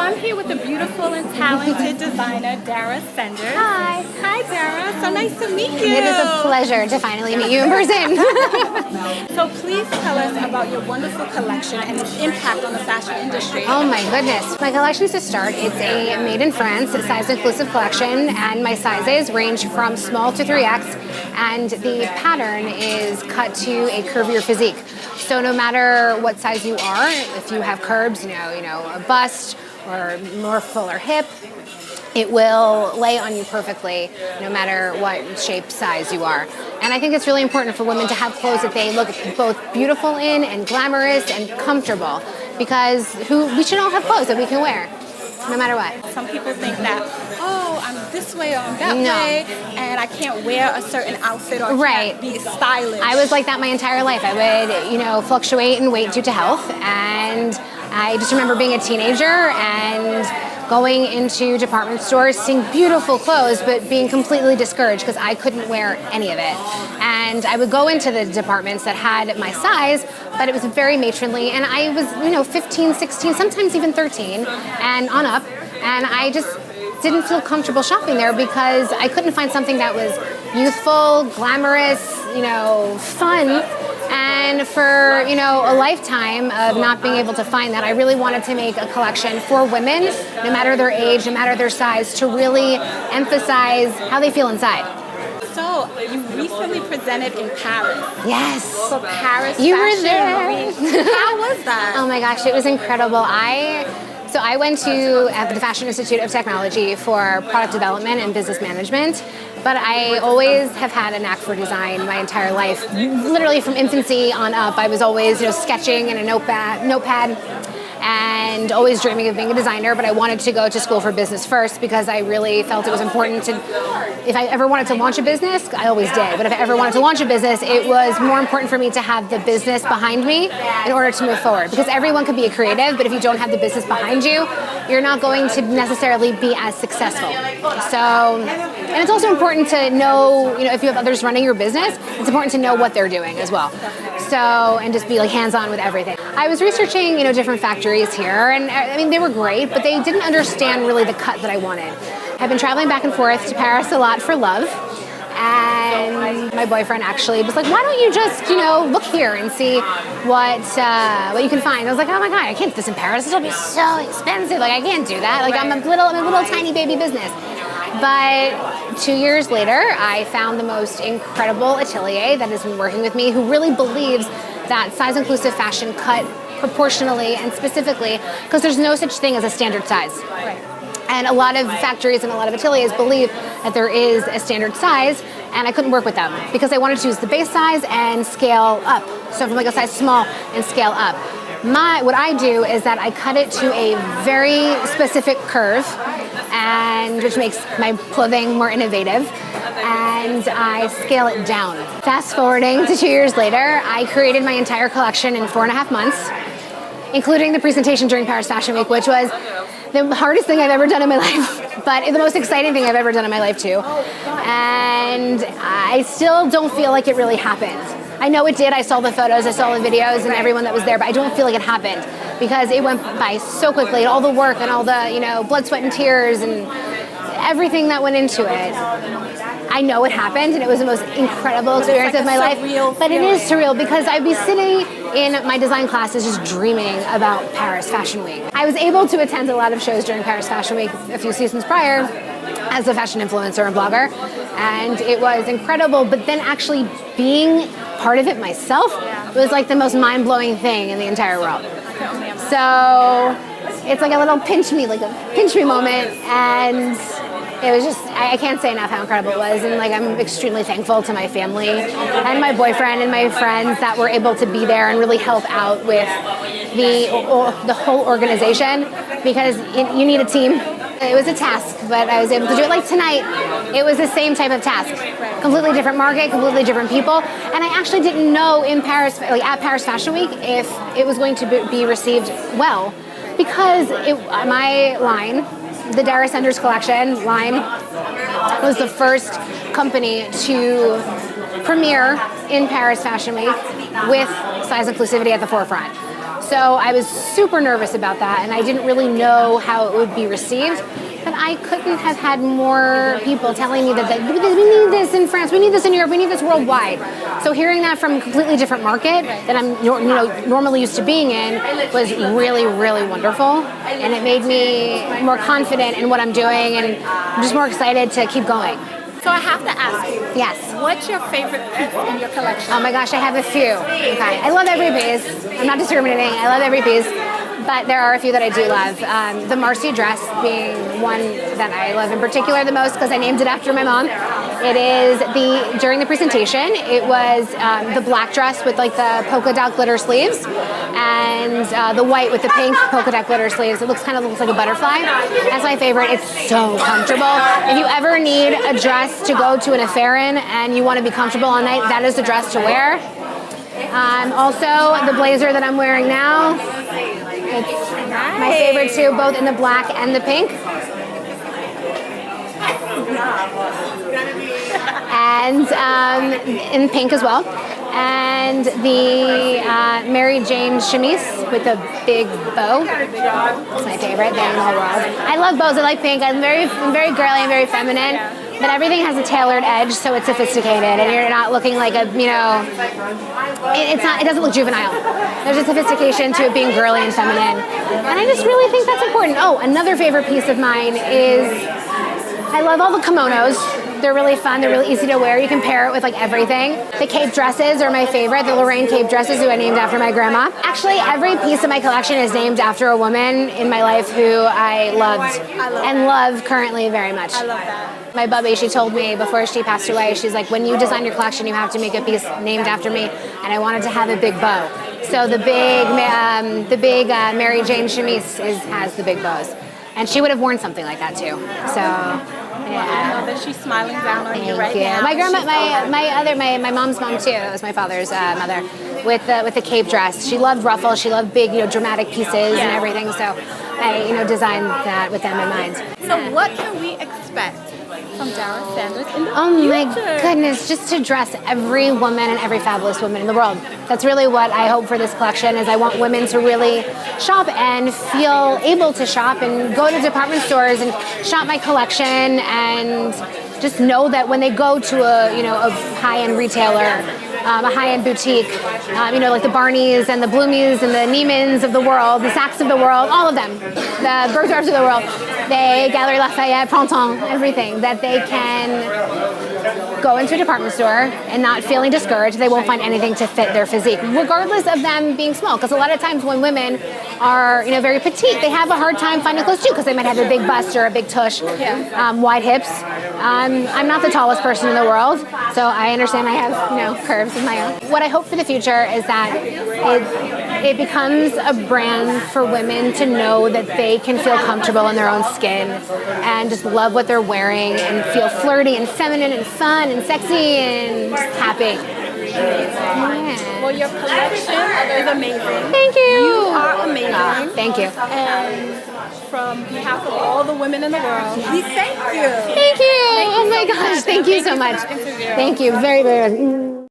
I'm here with the beautiful and talented designer, Dara Senders. Hi. Hi, Dara. So nice to meet you. It is a pleasure to finally meet you in person. So please tell us about your wonderful collection and its impact on the fashion industry. Oh my goodness. My collection's to start. It's a made in France, size-inclusive collection, and my sizes range from small to 3X, and the pattern is cut to a curvier physique. So no matter what size you are, if you have curves, you know, a bust or more fuller hip, it will lay on you perfectly no matter what shape, size you are. And I think it's really important for women to have clothes that they look both beautiful in and glamorous and comfortable, because we should all have clothes that we can wear no matter what. Some people think that, oh, I'm this way or I'm that way, and I can't wear a certain outfit or can't be stylish. I was like that my entire life. I would, fluctuate in weight due to health, and I just remember being a teenager and going into department stores, seeing beautiful clothes, but being completely discouraged because I couldn't wear any of it. And I would go into the departments that had my size, but it was very matronly, and I was, 15, 16, sometimes even 13, and on up, and I just didn't feel comfortable shopping there because I couldn't find something that was youthful, glamorous, fun. And for, a lifetime of not being able to find that, I really wanted to make a collection for women, no matter their age, no matter their size, to really emphasize how they feel inside. So, you recently presented in Paris. Yes. For Paris You Fashion were there. Week. How was that? Oh my gosh, it was incredible. I went to the Fashion Institute of Technology for product development and business management, but I always have had a knack for design my entire life. Literally from infancy on up, I was always sketching in a notepad and always dreaming of being a designer, but I wanted to go to school for business first because I really felt it was important if I ever wanted to launch a business, I always did, but if I ever wanted to launch a business, it was more important for me to have the business behind me in order to move forward, because everyone can be a creative, but if you don't have the business behind you, you're not going to necessarily be as successful. And it's also important to know, if you have others running your business, it's important to know what they're doing as well. And just be hands-on with everything. I was researching, different factories here, and they were great, but they didn't understand really the cut that I wanted. I've been traveling back and forth to Paris a lot for love, and my boyfriend actually was like, why don't you just, look here and see what you can find. I was like, oh my God, I can't do this in Paris. This will be so expensive. I can't do that. I'm a little tiny baby business. But 2 years later, I found the most incredible atelier that has been working with me, who really believes that size-inclusive fashion cut proportionally and specifically, because there's no such thing as a standard size. Right. And a lot of factories and a lot of ateliers believe that there is a standard size, and I couldn't work with them because I wanted to use the base size and scale up. So from a size small and scale up. What I do is that I cut it to a very specific curve, and which makes my clothing more innovative, and I scale it down. Fast forwarding to 2 years later, I created my entire collection in 4.5 months, including the presentation during Paris Fashion Week, which was the hardest thing I've ever done in my life, but the most exciting thing I've ever done in my life too. And I still don't feel like it really happened. I know it did. I saw the photos, I saw the videos and everyone that was there, but I don't feel like it happened because it went by so quickly, and all the work and all the, blood, sweat, and tears and everything that went into it. I know it happened, and it was the most incredible experience of my life. But it is surreal because I'd be sitting in my design classes just dreaming about Paris Fashion Week. I was able to attend a lot of shows during Paris Fashion Week a few seasons prior as a fashion influencer and blogger, and it was incredible. But then actually being part of it myself was the most mind-blowing thing in the entire world. So it's a little pinch me moment, and it was just, I can't say enough how incredible it was, and I'm extremely thankful to my family and my boyfriend and my friends that were able to be there and really help out with the whole organization, because you need a team. It was a task, but I was able to do it. Tonight, it was the same type of task. Completely different market, completely different people, and I actually didn't know in Paris, at Paris Fashion Week, if it was going to be received well, because my line, the Dara Senders collection line, was the first company to premiere in Paris Fashion Week with size inclusivity at the forefront. So I was super nervous about that, and I didn't really know how it would be received. But I couldn't have had more people telling me that we need this in France, we need this in Europe, we need this worldwide. So hearing that from a completely different market that I'm normally used to being in was really, really wonderful. And it made me more confident in what I'm doing, and I'm just more excited to keep going. So I have to ask you. Yes. What's your favorite piece in your collection? Oh my gosh, I have a few. Okay. I love every piece. I'm not discriminating. I love every piece. But there are a few that I do love. The Marcy dress being one that I love in particular the most because I named it after my mom. It is during the presentation, it was the black dress with like the polka dot glitter sleeves and the white with the pink polka dot glitter sleeves. It looks like a butterfly. That's my favorite. It's so comfortable. If you ever need a dress to go to an affair in and you want to be comfortable all night, that is the dress to wear. Also, the blazer that I'm wearing now, it's my favorite too, both in the black and the pink. And in pink as well. And the Mary Jane chemise with the big bow. It's my favorite thing in the whole world. I love bows. I like pink. I'm very girly and very feminine. But everything has a tailored edge, so it's sophisticated, and you're not looking like it doesn't look juvenile. There's a sophistication to it being girly and feminine. And I just really think that's important. Oh, another favorite piece of mine is I love all the kimonos. They're really fun. They're really easy to wear. You can pair it with like everything. The cape dresses are my favorite. The Lorraine cape dresses, who I named after my grandma. Actually, every piece of my collection is named after a woman in my life who I loved and love currently very much. I love that. My bubby, she told me before she passed away, she's like, when you design your collection, you have to make a piece named after me. And I wanted to have a big bow. So the big Mary Jane chemise has the big bows. And she would have worn something like that too. So, yeah. I know that she's smiling down on you right now. My grandma, my mom's mom too. It was my father's mother, with the cape dress. She loved ruffles. She loved big, dramatic pieces and everything. So, I, designed that with them in mind. So, what can we expect from Dara Senders in the Oh future? my goodness, just to dress every woman and every fabulous woman in the world. That's really what I hope for this collection is I want women to really shop and feel able to shop and go to department stores and shop my collection and just know that when they go to a high-end retailer, a high-end boutique, like the Barneys and the Bloomies and the Neiman's of the world, the Saks of the world, all of them, the Bergdorfs of the world, they, Galeries Lafayette, Printemps, everything, that they can go into a department store and not feeling discouraged. They won't find anything to fit their physique, regardless of them being small. Because a lot of times when women are, very petite, they have a hard time finding clothes too, because they might have a big bust or a big tush, wide hips. I'm not the tallest person in the world, so I understand I have, curves of my own. What I hope for the future is that it becomes a brand for women to know that they can feel comfortable in their own skin and just love what they're wearing and feel flirty and feminine and fun and sexy and just happy. Yeah. Well, your collection is amazing. Thank you. You are amazing. Thank you. And from behalf of all the women in the world, we thank you. Thank you. Oh my gosh. Thank you so much. Thank you very, very much.